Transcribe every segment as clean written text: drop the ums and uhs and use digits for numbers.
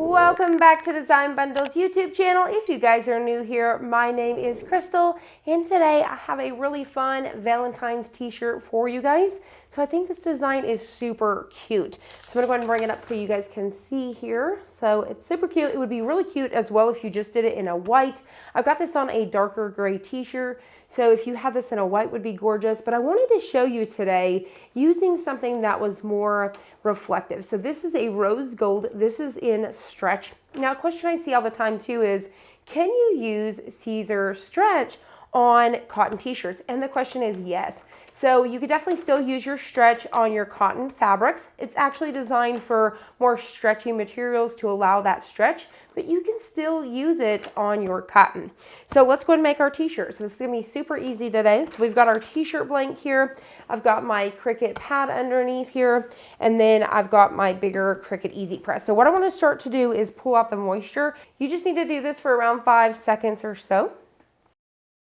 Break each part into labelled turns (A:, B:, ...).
A: Welcome back to Design Bundles YouTube channel. If you guys are new here, my name is Crystal, and today I have a really fun Valentine's t-shirt for you guys. So I think this design is super cute. So I'm gonna go ahead and bring it up so you guys can see here. So it's super cute. It would be really cute as well if you just did it in a white. I've got this on a darker gray t-shirt. So if you had this in a white, would be gorgeous. But I wanted to show you today using something that was more reflective. So this is a rose gold. This is in stretch. Now, a question I see all the time too is, can you use Siser stretch on cotton t-shirts? And the question is yes. So you could definitely still use your stretch on your cotton fabrics. It's actually designed for more stretchy materials to allow that stretch, but you can still use it on your cotton. So let's go ahead and make our t-shirt. So this is gonna be super easy today. So we've got our t-shirt blank here. I've got my Cricut pad underneath here, and then I've got my bigger Cricut Easy Press. So what I wanna start to do is pull out the moisture. You just need to do this for around 5 seconds or so.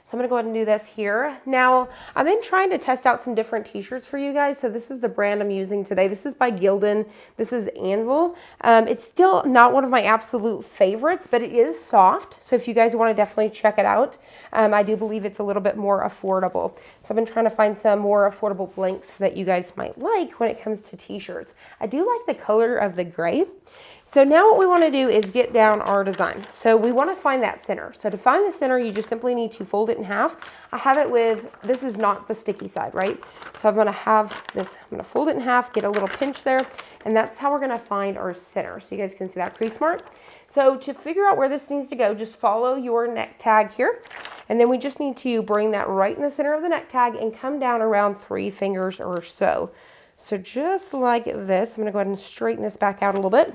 A: So I'm gonna go ahead and do this here. Now, I've been trying to test out some different t-shirts for you guys. So this is the brand I'm using today. This is by Gildan. This is Anvil. It's still not one of my absolute favorites, but it is soft. So if you guys wanna definitely check it out, I do believe it's a little bit more affordable. So I've been trying to find some more affordable blanks that you guys might like when it comes to t-shirts. I do like the color of the gray. So now what we want to do is get down our design. So we want to find that center. So to find the center, you just simply need to fold it in half. I have it with, this is not the sticky side, right? So I'm going to have this, I'm going to fold it in half, get a little pinch there, and that's how we're going to find our center. So you guys can see that crease mark. So to figure out where this needs to go, just follow your neck tag here. And then we just need to bring that right in the center of the neck tag and come down around 3 fingers or so. So just like this, I'm going to go ahead and straighten this back out a little bit.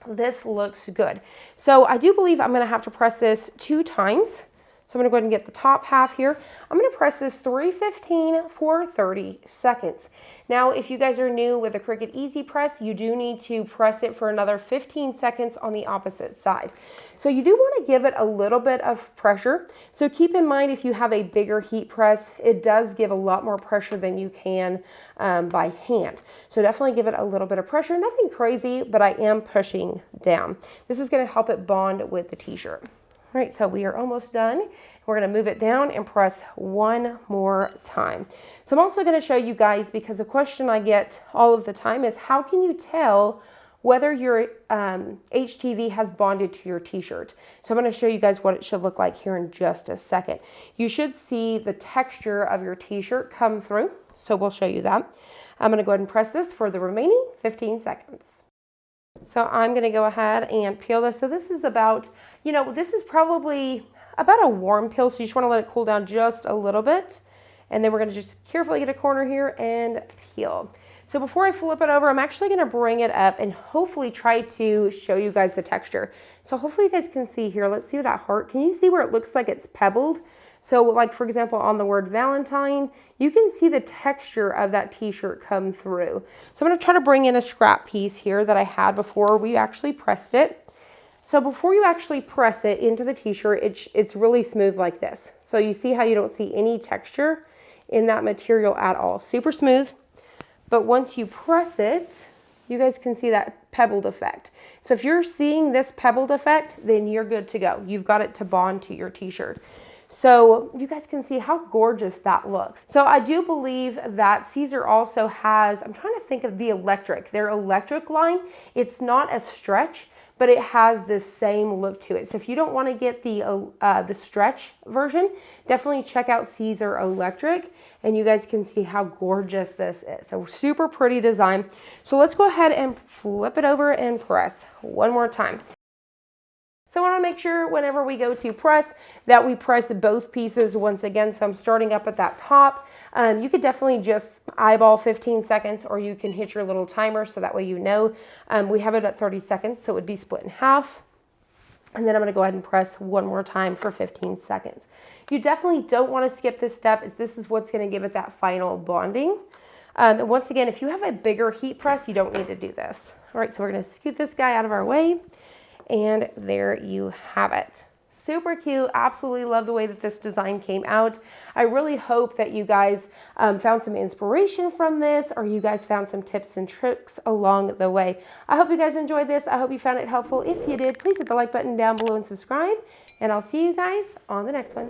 A: This looks good. So I do believe I'm going to have to press this 2 times. So I'm going to go ahead and get the top half here. I'm going to press this 315 for 30 seconds. Now, if you guys are new with a Cricut Easy Press, you do need to press it for another 15 seconds on the opposite side. So you do want to give it a little bit of pressure. So keep in mind, if you have a bigger heat press, it does give a lot more pressure than you can by hand. So definitely give it a little bit of pressure. Nothing crazy, but I am pushing down. This is going to help it bond with the t-shirt. All right, so we are almost done. We're gonna move it down and press one more time. So I'm also gonna show you guys, because a question I get all of the time is, how can you tell whether your HTV has bonded to your t-shirt? So I'm gonna show you guys what it should look like here in just a second. You should see the texture of your t-shirt come through. So we'll show you that. I'm gonna go ahead and press this for the remaining 15 seconds. So I'm going to go ahead and peel this. So this is about, this is probably about a warm peel. So you just want to let it cool down just a little bit. And then we're going to just carefully get a corner here and peel. So before I flip it over, I'm actually going to bring it up and hopefully try to show you guys the texture. So hopefully you guys can see here. Let's see that heart. Can you see where it looks like it's pebbled? So like, for example, on the word Valentine, you can see the texture of that t-shirt come through. So I'm going to try to bring in a scrap piece here that I had before we actually pressed it. So before you actually press it into the t-shirt, it's really smooth like this. So you see how you don't see any texture in that material at all. Super smooth. But once you press it, you guys can see that pebbled effect. So if you're seeing this pebbled effect, then you're good to go. You've got it to bond to your t-shirt. So you guys can see how gorgeous that looks. So I do believe that Siser also has, I'm trying to think of the electric, their electric line. It's not a stretch, but it has the same look to it. So if you don't want to get the stretch version, definitely check out Siser Electric, and you guys can see how gorgeous this is. So super pretty design. So let's go ahead and flip it over and press one more time. So I want to make sure whenever we go to press that we press both pieces once again. So I'm starting up at that top. You could definitely just eyeball 15 seconds, or you can hit your little timer so that way you know. We have it at 30 seconds, so it would be split in half. And then I'm going to go ahead and press one more time for 15 seconds. You definitely don't want to skip this step, as this is what's going to give it that final bonding. And once again, if you have a bigger heat press, you don't need to do this. All right, so we're going to scoot this guy out of our way. And there you have it. Super cute. Absolutely love the way that this design came out. I really hope that you guys found some inspiration from this, or you guys found some tips and tricks along the way. I hope you guys enjoyed this. I hope you found it helpful. If you did, please hit the like button down below and subscribe, and I'll see you guys on the next one.